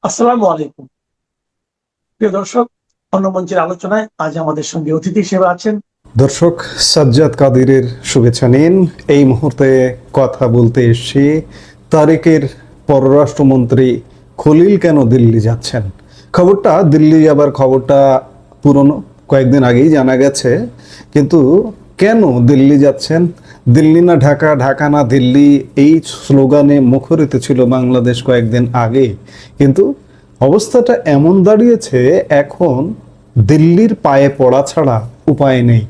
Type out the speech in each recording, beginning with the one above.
আসসালামু আলাইকুম। প্রিয় দর্শক, অন্য মঞ্চের আলোচনায় আজ আমাদের সঙ্গে অতিথি হিসেবে আছেন দর্শক, সাজ্জাদ কাদিরের শুভেচ্ছা নিন। এই মুহূর্তে কথা বলতে এসেছি তারেকের পররাষ্ট্রমন্ত্রী খলিল কেন দিল্লি যাচ্ছেন। খবরটা দিল্লি যাবার খবরটা পুরনো, কয়েকদিন আগেই জানা গেছে, কিন্তু কেন দিল্লি যাচ্ছেন, দিল্লি না ঢাকা, ঢাকা না দিল্লি, এই স্লোগানে মুখরিত ছিল বাংলাদেশ কয়েকদিন আগে। কিন্তু অবস্থাটা এমন দাঁড়িয়েছে, এখন দিল্লির পায়ে পড়া ছাড়া উপায় নেই।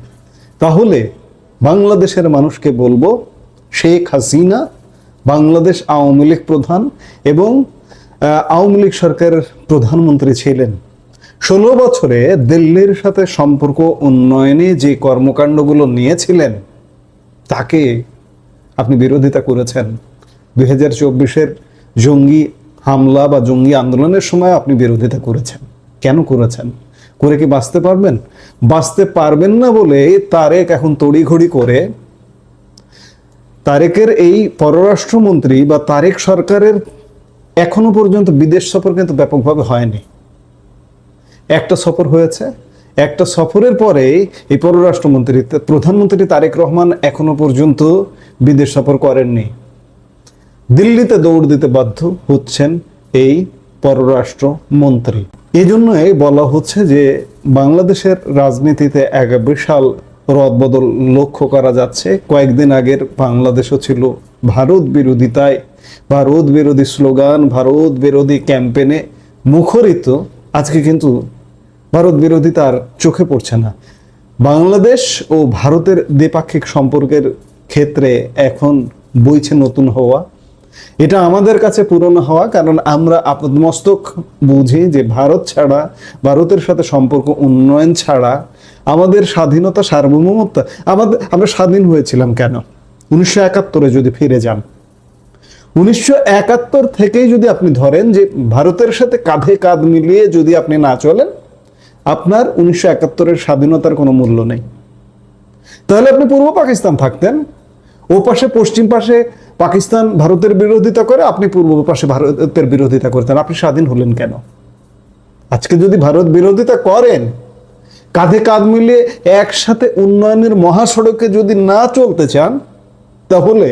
তাহলে বাংলাদেশের মানুষকে বলবো, শেখ হাসিনা বাংলাদেশ আওয়ামী লীগ প্রধান এবং আওয়ামী লীগ সরকারের প্রধানমন্ত্রী ছিলেন। 16 বছরে দিল্লির সাথে সম্পর্ক উন্নয়নে যে কর্মকাণ্ডগুলো নিয়েছিলেন তাকে আপনি বিরোধিতা করেছেন। 2024-এর জঙ্গি হামলা বা জঙ্গি আন্দোলনের সময় আপনি বিরোধিতা করেছেন। কেন করেছেন? করে কি বাঁচতে পারবেন? বাঁচতে পারবেন না বলে তারেক এখন তড়িঘড়ি করে, তারেকের এই পররাষ্ট্রমন্ত্রী বা তারেক সরকারের এখনো পর্যন্ত বিদেশ সফর কিন্তু ব্যাপকভাবে হয়নি। একটা সফর হয়েছে, একটা সফরের পরে এই পররাষ্ট্রমন্ত্রী প্রধানমন্ত্রী তারেক রহমান এখনো পর্যন্ত বিদেশ সফর করেননি। দিল্লিতে দৌড় দিতে বাধ্য হচ্ছেন এই পররাষ্ট্র মন্ত্রী। এই জন্যই বলা হচ্ছে যে বাংলাদেশের রাজনীতিতে এক বিশাল রদবদল লক্ষ্য করা যাচ্ছে। কয়েকদিন আগের বাংলাদেশও ছিল ভারত বিরোধিতায়, ভারত বিরোধী স্লোগান, ভারত বিরোধী ক্যাম্পেনে মুখরিত। আজকে কিন্তু ভারত বিরোধিতা আর চোখে পড়ছে না। বাংলাদেশ ও ভারতের দ্বিপাক্ষিক সম্পর্কের ক্ষেত্রে এখন বইছে নতুন হওয়া। এটা আমাদের কাছে পুরনো হওয়া, কারণ আমরা আপাতমস্তক বুঝি যে ভারত ছাড়া, ভারতের সাথে সম্পর্ক উন্নয়ন ছাড়া আমাদের স্বাধীনতা, সার্বভৌমত্ব, আমরা স্বাধীন হয়েছিলাম কেন? 1971-এ যদি ফিরে যান, 1971 থেকেই যদি আপনি ধরেন যে ভারতের সাথে কাঁধে কাঁধ মিলিয়ে যদি আপনি না চলেন, আপনার 1971-এর স্বাধীনতার কোনো মূল্য নেই। তাহলে আপনি পূর্ব পাকিস্তান থাকতেন, ও পাশে পশ্চিম পাশে পাকিস্তান ভারতের বিরোধিতা করে, আপনি পূর্ব পাশে ভারতের বিরোধিতা করতেন। আপনি স্বাধীন হলেন কেন? আজকে যদি ভারত বিরোধিতা করেন, কাঁধে কাঁধ মিলিয়ে একসাথে উন্নয়নের মহাসড়কে যদি না চলতে চান, তাহলে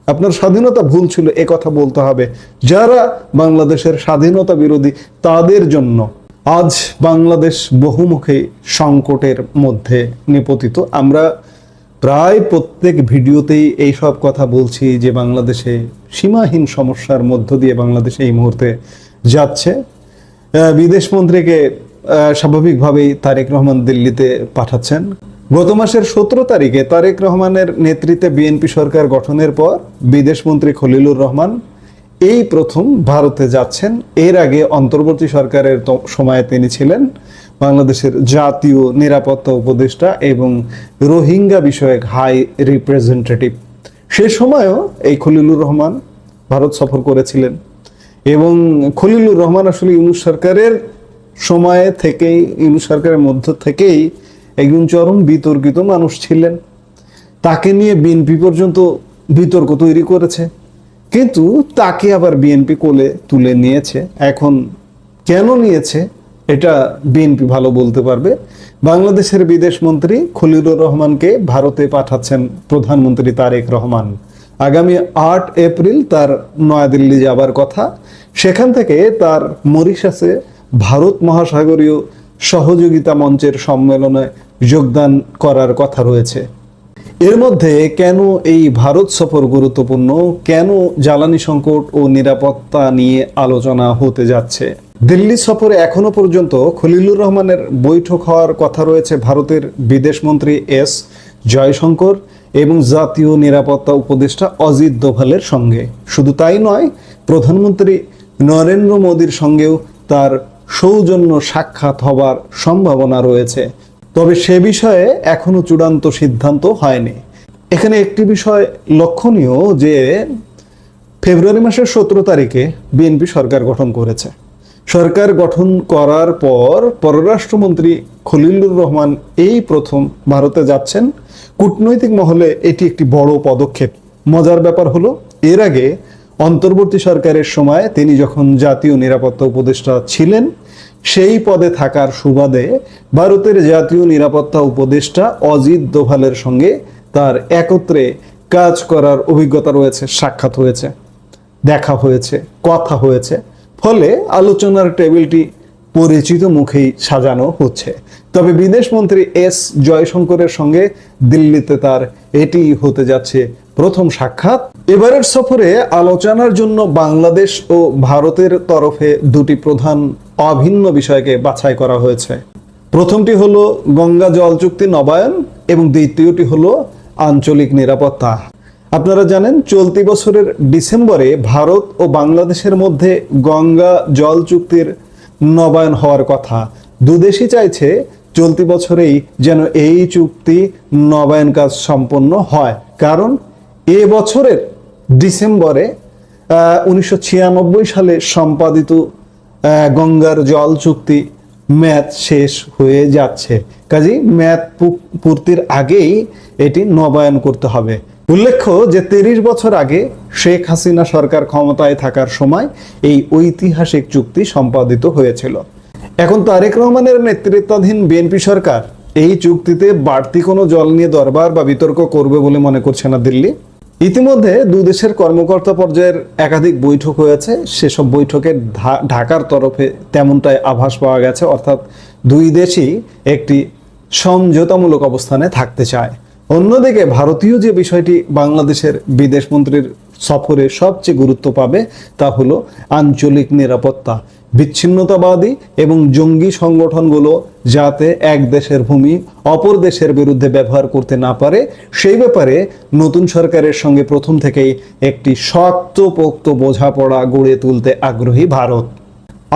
আপনার স্বাধীনতা ভুল ছিল, এ কথা বলতে হবে। যারা বাংলাদেশের স্বাধীনতা বিরোধী তাদের জন্য আজ বাংলাদেশ বহুমুখী সংকটের মধ্যে নিপতিত। আমরা প্রায় প্রত্যেক ভিডিওতেই এই সব কথা বলছি যে বাংলাদেশে সীমাহীন সমস্যার মধ্য দিয়ে বাংলাদেশ এই মুহূর্তে যাচ্ছে। বিদেশমন্ত্রীকে স্বাভাবিকভাবেই তারেক রহমান দিল্লিতে পাঠাচ্ছেন। গত মাসের 17 তারিখে তারেক রহমানের নেতৃত্বে বিএনপি সরকার গঠনের পর বিদেশমন্ত্রী খলিলুর রহমান এই প্রথম ভারতে যাচ্ছেন। এর আগে অন্তর্বর্তী সরকারের সময়ে তিনি ছিলেন বাংলাদেশের জাতীয় নিরাপত্তা উপদেষ্টা এবং রোহিঙ্গা বিষয়ক হাই রিপ্রেজেন্টেটিভ। সে সময়ও এই খলিলুর রহমান ভারত সফর করেছিলেন। এবং খলিলুর রহমান আসলে ইউনূস সরকারের সময়ে থেকেই, ইউনূস সরকারের মধ্য থেকেই একজন চরম বিতর্কিত মানুষ ছিলেন। তাকে নিয়ে বিএনপি পর্যন্ত বিতর্ক তৈরি করেছে, কিন্তু তাকে আবার বিএনপি কোলে তুলে নিয়েছে। এখন কেন নিয়েছে এটা বিএনপি ভালো বলতে পারবে। বাংলাদেশের বিদেশমন্ত্রী খলিলুর রহমানকে ভারতে পাঠাচ্ছেন প্রধানমন্ত্রী তারেক রহমান। আগামী 8 এপ্রিল তার নয়াদিল্লি যাবার কথা। সেখান থেকে তার মরিশাসে ভারত মহাসাগরীয় সহযোগিতা মঞ্চের সম্মেলনে যোগদান করার কথা রয়েছে। এর মধ্যে কেন এই ভারত সফর গুরুত্বপূর্ণ, কেন জ্বালানি সংকট ও নিরাপত্তা নিয়ে আলোচনা হতে যাচ্ছে? দিল্লি সফরে এখনো পর্যন্ত খলিলুর রহমানের বৈঠক হওয়ার কথা রয়েছে ভারতের বিদেশমন্ত্রী এস জয়শঙ্কর এবং জাতীয় নিরাপত্তা উপদেষ্টা অজিত দোভালের সঙ্গে। শুধু তাই নয়, প্রধানমন্ত্রী নরেন্দ্র মোদীর সঙ্গেও তার সৌজন্য সাক্ষাৎ হবার সম্ভাবনা রয়েছে। তবে সে বিষয়ে এখনো চূড়ান্ত সিদ্ধান্ত হয়নি। এখানে একটি বিষয় লক্ষণীয় যে ফেব্রুয়ারি মাসের 17 তারিখে বিএনপি সরকার গঠন করেছে। সরকার গঠন করার পর পররাষ্ট্রমন্ত্রী খলিলুর রহমান এই প্রথম ভারতে যাচ্ছেন। কূটনৈতিক মহলে এটি একটি বড় পদক্ষেপ। মজার ব্যাপার হলো, এর আগে অন্তর্বর্তী সরকারের সময় তিনি যখন জাতীয় নিরাপত্তা উপদেষ্টা ছিলেন, সেই পদে থাকার সুবাদে ভারতের জাতীয় নিরাপত্তা উপদেষ্টা অজিত দোভালের সঙ্গে তার একত্রে কাজ করার অভিজ্ঞতা রয়েছে, সাক্ষাৎ হয়েছে, দেখা হয়েছে, কথা হয়েছে। ফলে আলোচনার টেবিলটি পরিচিত মুখেই সাজানো হচ্ছে। তবে বিদেশমন্ত্রী এস জয়শঙ্করের সঙ্গে দিল্লিতে তার এটি হতে যাচ্ছে প্রথম সাক্ষাৎ। এবারের সফরে আলোচনার জন্য বাংলাদেশ ও ভারতের তরফে দুটি প্রধান অভিন্ন বিষয়কে বাছাই করা হয়েছে। প্রথমটি হলো গঙ্গা জল চুক্তি নবায়ন এবং দ্বিতীয়টি হলো আঞ্চলিক নিরাপত্তা। আপনারা জানেন, চলতি বছরের ডিসেম্বরে ভারত ও বাংলাদেশের মধ্যে গঙ্গা জল চুক্তির নবায়ন হওয়ার কথা। দুদেশই চাইছে চলতি বছরেই যেন এই চুক্তি নবায়ন কাজ সম্পন্ন হয়, কারণ এ বছরের ডিসেম্বরে 1996 সালে সম্পাদিত গঙ্গার জল চুক্তি মেয়াদ শেষ হয়ে যাচ্ছে। কাজেই মেয়াদ পূর্তির আগেই এটি নবায়ন করতে হবে। উল্লেখ্য যে 30 বছর আগে শেখ হাসিনা সরকার ক্ষমতায় থাকার সময় এই ঐতিহাসিক চুক্তি সম্পাদিত হয়েছিল। এখন তারেক রহমানের নেতৃত্বাধীন বিএনপি সরকার এই চুক্তিতে বাড়তি কোনো জল নিয়ে দরবার বা বিতর্ক করবে বলে মনে করছে না দিল্লি। ইতিমধ্যে দুদেশের কর্মকর্তা পর্যায়ের একাধিক বৈঠক হয়েছে। সেসব বৈঠকে ঢাকার তরফে তেমনটাই আভাস পাওয়া গেছে, অর্থাৎ দুই দেশই একটি সমঝোতামূলক অবস্থানে থাকতে চায়। অন্যদিকে ভারতীয় যে বিষয়টি বাংলাদেশের বিদেশমন্ত্রীর সফরে সবচেয়ে গুরুত্ব পাবে তা হলো আঞ্চলিক নিরাপত্তা। বিচ্ছিন্নতাবাদী এবং জঙ্গি সংগঠনগুলো যাতে এক দেশের ভূমি অপর দেশের বিরুদ্ধে ব্যবহার করতে না পারে, সেই ব্যাপারে নতুন সরকারের সঙ্গে প্রথম থেকেই একটি শক্তপোক্ত বোঝাপড়া গড়ে তুলতে আগ্রহী ভারত।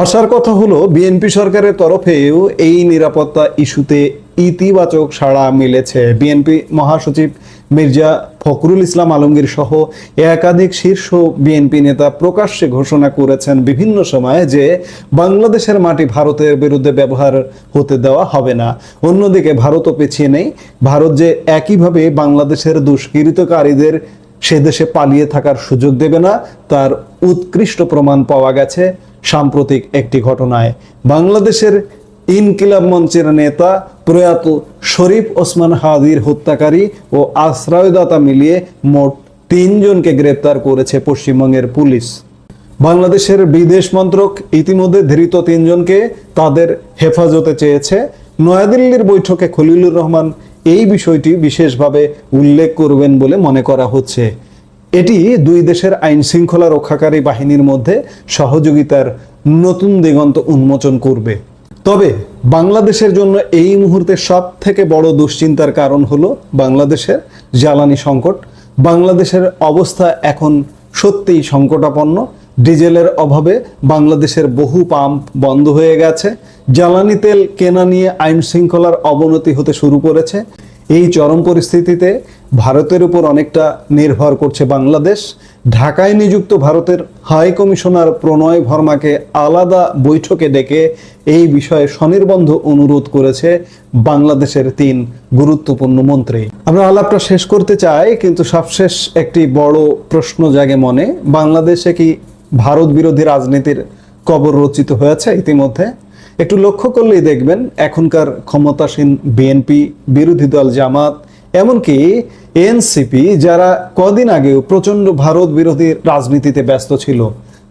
আসার কথা হলো বিএনপি সরকারের তরফেও এই নিরাপত্তা ইস্যুতে ইতিবাচক সাড়া মিলেছে। বিএনপি মহাসচিব মির্জা ফখরুল ইসলাম আলমগীর সহ একাধিক শীর্ষ বিএনপি নেতা প্রকাশ্যে ঘোষণা করেছেন বিভিন্ন সময়ে যে বাংলাদেশের মাটি ভারতের বিরুদ্ধে ব্যবহার হতে দেওয়া হবে না। অন্যদিকে ভারতও পিছিয়ে নেই। ভারত যে একইভাবে বাংলাদেশের দুষ্কৃতকারীদের সে দেশে পালিয়ে থাকার সুযোগ দেবে না, তার উৎকৃষ্ট প্রমাণ পাওয়া গেছে সাম্প্রতিক একটি ঘটনায়। বাংলাদেশের ইনকিলাব মঞ্চের নেতা প্রয়াত শরীফ ওসমান হাদির হত্যাকারী ও আশ্রয়দাতা মিলিয়ে মোট 3 জনকে গ্রেপ্তার করেছে পশ্চিমবঙ্গের পুলিশ। বাংলাদেশের বিদেশ মন্ত্রক ইতিমধ্যে ধৃত 3 জনকে তাদের হেফাজতে চেয়েছে। নয়াদিল্লির বৈঠকে খলিলুর রহমান এই বিষয়টি বিশেষভাবে উল্লেখ করবেন বলে মনে করা হচ্ছে। এটি দুই দেশের আইন শৃঙ্খলা রক্ষাকারী বাহিনীর মধ্যে সহযোগিতার নতুন দিগন্ত উন্মোচন করবে। তবে বাংলাদেশের জন্য এই মুহূর্তে সব থেকে বড় দুশ্চিন্তার কারণ হলো বাংলাদেশের জ্বালানি সংকট। বাংলাদেশের অবস্থা এখন সত্যিই সংকটাপন্ন। ডিজেলের অভাবে বাংলাদেশের বহু পাম্প বন্ধ হয়ে গেছে। জ্বালানি তেল কেনা নিয়ে আইন শৃঙ্খলার অবনতি হতে শুরু করেছে। এই চরম পরিস্থিতিতে ভারতের উপর অনেকটা নির্ভর করছে বাংলাদেশ। ঢাকায় নিযুক্ত ভারতের হাই কমিশনার প্রণয় ভার্মাকে আলাদা বৈঠকে ডেকে এই বিষয়ে স্বনির্বন্ধ অনুরোধ করেছে বাংলাদেশের 3 গুরুত্বপূর্ণ মন্ত্রী। আমরা আলাপটা শেষ করতে চাই, কিন্তু সবশেষ একটি বড় প্রশ্ন জাগে মনে। বাংলাদেশে কি ভারত বিরোধী রাজনীতির কবর রচিত হয়েছে ইতিমধ্যে? একটু লক্ষ্য করলেই দেখবেন এখনকার ক্ষমতাসীন বিএনপি, বিরোধী দল জামাত, এমনকি এনসিপি, যারা কদিন আগেও প্রচন্ড ভারত বিরোধী রাজনীতিতে ব্যস্ত ছিল,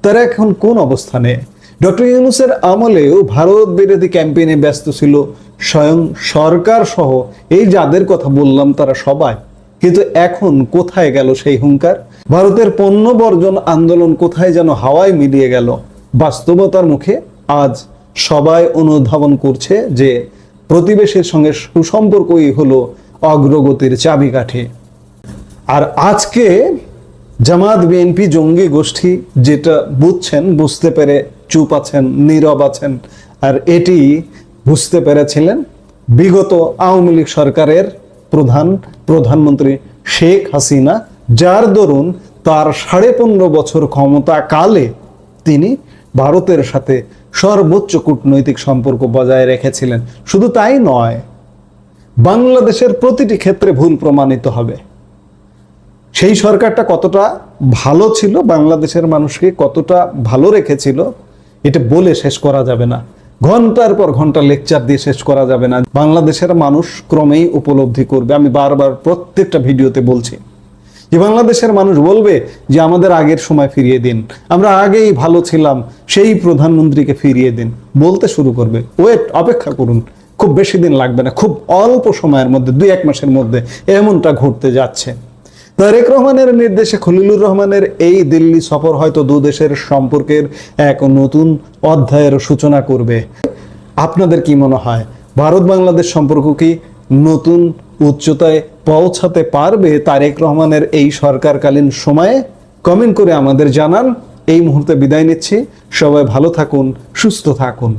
তারা এখন কোন অবস্থানে? ডক্টর ইউনূসের আমলেও ভারত বিরোধী ক্যাম্পেইনে ব্যস্ত ছিল স্বয়ং সরকার সহ এই যাদের কথা বললাম তারা সবাই। কিন্তু এখন কোথায় গেল সেই হুঙ্কার? ভারতের পণ্য বর্জন আন্দোলন কোথায় যেন হাওয়ায় মিলিয়ে গেল। বাস্তবতার মুখে আজ সবাই অনুধাবন করছে যে প্রতিবেশীর সঙ্গে সুসম্পর্কই হলো অগ্রগতির চাবিকাঠি। আর আজকে জামাত, বিএনপি, জঙ্গি গোষ্ঠী যেটা বুঝছেন, বুঝতে পেরে চুপ আছেন, নীরব আছেন। আর এটি বুঝতে পেরেছিলেন বিগত আওয়ামী লীগ সরকারের প্রধানমন্ত্রী শেখ হাসিনা, যার দরুন তার 15.5 বছর ক্ষমতা কালে তিনি ভারতের সাথে সর্বোচ্চ কূটনৈতিক সম্পর্ক বজায় রেখেছিলেন। শুধু তাই নয়, বাংলাদেশের প্রতিটি ক্ষেত্রে ভুল প্রমাণিত হবে। সেই সরকারটা কতটা ভালো ছিল, বাংলাদেশের মানুষকে কতটা ভালো রেখেছিল, এটা বলে শেষ করা যাবে না। ঘন্টার পর ঘন্টা লেকচার দিয়ে শেষ করা যাবে না। বাংলাদেশের মানুষ ক্রমেই উপলব্ধি করবে। আমি বারবার প্রত্যেকটা ভিডিওতে বলছি যে বাংলাদেশের মানুষ বলবে যে আমাদের আগের সময় ফিরিয়ে দিন, আমরা আগেই ভালো ছিলাম, সেই প্রধানমন্ত্রীকে ফিরিয়ে দিন, বলতে শুরু করবে। ওয়েট, অপেক্ষা করুন, খুব বেশি দিন লাগবে না, খুব অল্প সময়ের মধ্যে, 2-1 মাসের মধ্যে এমনটা ঘটতে যাচ্ছে। তারেক রহমানের নির্দেশে খলিলুর রহমানের এই দিল্লি সফর হয়তো দু দেশের সম্পর্কের এক নতুন অধ্যায়ের সূচনা করবে। আপনাদের কি মনে হয়, ভারত বাংলাদেশ সম্পর্ক কি নতুন উচ্চতায় পৌঁছাতে পারবে তারেক রহমানের এই সরকারকালীন সময়ে? কমেন্ট করে আমাদের জানান। এই মুহূর্তে বিদায় নিচ্ছি। সবাই ভালো থাকুন, সুস্থ থাকুন।